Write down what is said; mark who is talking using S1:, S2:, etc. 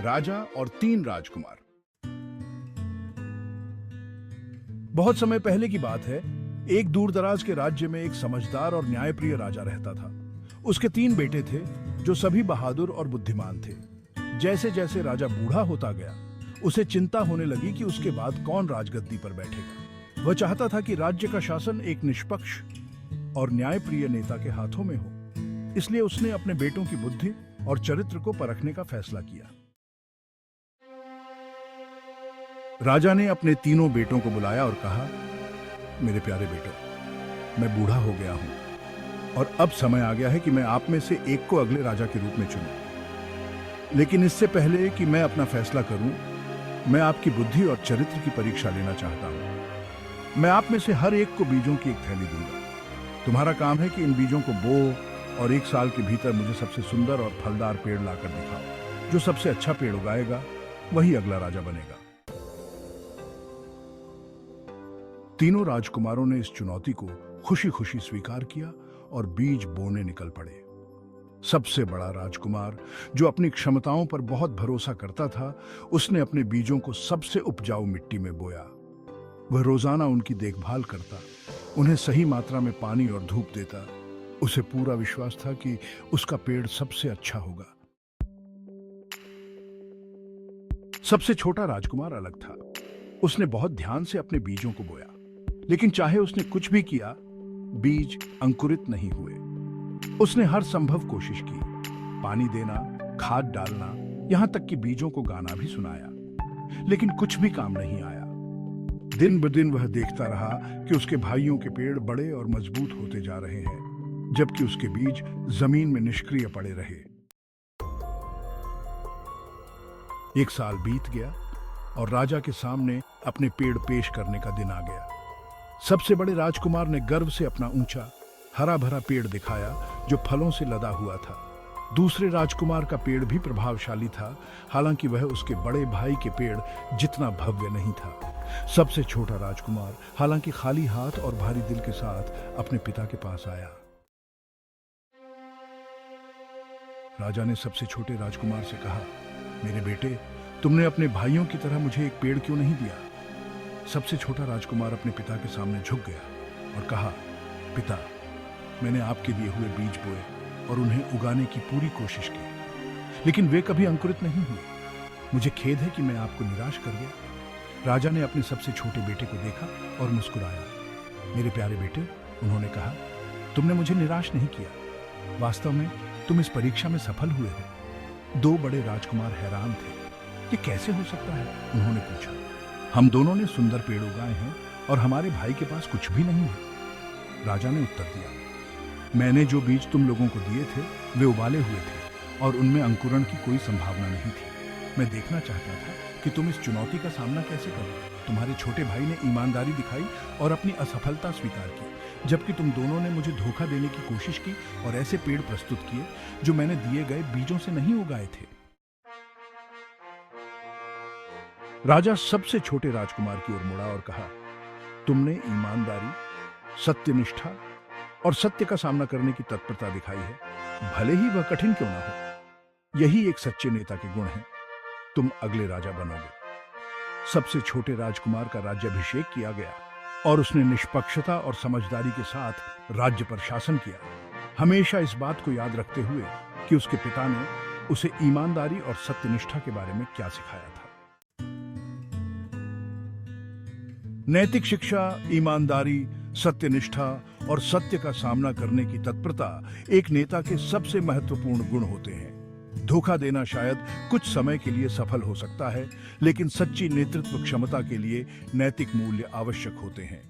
S1: राजा और 3 राजकुमार। बहुत समय पहले की बात है। एक दूरदराज के राज्य में एक समझदार और न्यायप्रिय राजा रहता था। उसके 3 बेटे थे जो सभी बहादुर और बुद्धिमान थे। जैसे जैसे राजा बूढ़ा होता गया, उसे चिंता होने लगी कि उसके बाद कौन राजगद्दी पर बैठेगा। वह चाहता था कि राज्य का शासन एक निष्पक्ष और न्यायप्रिय नेता के हाथों में हो। इसलिए उसने अपने बेटों की बुद्धि और चरित्र को परखने का फैसला किया। राजा ने अपने तीनों बेटों को बुलाया और कहा, मेरे प्यारे बेटों, मैं बूढ़ा हो गया हूं और अब समय आ गया है कि मैं आप में से एक को अगले राजा के रूप में चुनूं। लेकिन इससे पहले कि मैं अपना फैसला करूं, मैं आपकी बुद्धि और चरित्र की परीक्षा लेना चाहता हूं। मैं आप में से हर एक को बीजों की एक थैली दूंगा। तुम्हारा काम है कि इन बीजों को बो और 1 साल के भीतर मुझे सबसे सुंदर और फलदार पेड़ लाकर दिखाओ। जो सबसे अच्छा पेड़ उगाएगा वही अगला राजा बनेगा। तीनों राजकुमारों ने इस चुनौती को खुशी खुशी स्वीकार किया और बीज बोने निकल पड़े। सबसे बड़ा राजकुमार, जो अपनी क्षमताओं पर बहुत भरोसा करता था, उसने अपने बीजों को सबसे उपजाऊ मिट्टी में बोया। वह रोजाना उनकी देखभाल करता, उन्हें सही मात्रा में पानी और धूप देता। उसे पूरा विश्वास था कि उसका पेड़ सबसे अच्छा होगा। सबसे छोटा राजकुमार अलग था। उसने बहुत ध्यान से अपने बीजों को बोया, लेकिन चाहे उसने कुछ भी किया, बीज अंकुरित नहीं हुए। उसने हर संभव कोशिश की, पानी देना, खाद डालना, यहां तक कि बीजों को गाना भी सुनाया, लेकिन कुछ भी काम नहीं आया। दिन ब दिन वह देखता रहा कि उसके भाइयों के पेड़ बड़े और मजबूत होते जा रहे हैं, जबकि उसके बीज जमीन में निष्क्रिय पड़े रहे। 1 साल बीत गया और राजा के सामने अपने पेड़ पेश करने का दिन आ गया। सबसे बड़े राजकुमार ने गर्व से अपना ऊंचा, हरा भरा पेड़ दिखाया जो फलों से लदा हुआ था। दूसरे राजकुमार का पेड़ भी प्रभावशाली था, हालांकि वह उसके बड़े भाई के पेड़ जितना भव्य नहीं था। सबसे छोटा राजकुमार, हालांकि खाली हाथ और भारी दिल के साथ, अपने पिता के पास आया। राजा ने सबसे छोटे राजकुमार से कहा, मेरे बेटे, तुमने अपने भाइयों की तरह मुझे एक पेड़ क्यों नहीं दिया? सबसे छोटा राजकुमार अपने पिता के सामने झुक गया और कहा, पिता, मैंने आपके दिए हुए बीज बोए और उन्हें उगाने की पूरी कोशिश की, लेकिन वे कभी अंकुरित नहीं हुए। मुझे खेद है कि मैं आपको निराश कर गया। राजा ने अपने सबसे छोटे बेटे को देखा और मुस्कुराया। मेरे प्यारे बेटे, उन्होंने कहा, तुमने मुझे निराश नहीं किया। वास्तव में तुम इस परीक्षा में सफल हुए हो। 2 बड़े राजकुमार हैरान थे। ये कैसे हो सकता है? उन्होंने पूछा। हम दोनों ने सुंदर पेड़ उगाए हैं और हमारे भाई के पास कुछ भी नहीं है। राजा ने उत्तर दिया, मैंने जो बीज तुम लोगों को दिए थे वे उबाले हुए थे और उनमें अंकुरण की कोई संभावना नहीं थी। मैं देखना चाहता था कि तुम इस चुनौती का सामना कैसे करो। तुम्हारे छोटे भाई ने ईमानदारी दिखाई और अपनी असफलता स्वीकार की, जबकि तुम दोनों ने मुझे धोखा देने की कोशिश की और ऐसे पेड़ प्रस्तुत किए जो मैंने दिए गए बीजों से नहीं उगाए थे। राजा सबसे छोटे राजकुमार की ओर मुड़ा और कहा, तुमने ईमानदारी, सत्यनिष्ठा और सत्य का सामना करने की तत्परता दिखाई है, भले ही वह कठिन क्यों ना हो। यही एक सच्चे नेता के गुण हैं। तुम अगले राजा बनोगे। सबसे छोटे राजकुमार का राज्याभिषेक किया गया और उसने निष्पक्षता और समझदारी के साथ राज्य पर शासन किया, हमेशा इस बात को याद रखते हुए कि उसके पिता ने उसे ईमानदारी और सत्यनिष्ठा के बारे में क्या सिखाया था। नैतिक शिक्षा, ईमानदारी, सत्यनिष्ठा और सत्य का सामना करने की तत्परता एक नेता के सबसे महत्वपूर्ण गुण होते हैं। धोखा देना शायद कुछ समय के लिए सफल हो सकता है, लेकिन सच्ची नेतृत्व क्षमता के लिए नैतिक मूल्य आवश्यक होते हैं।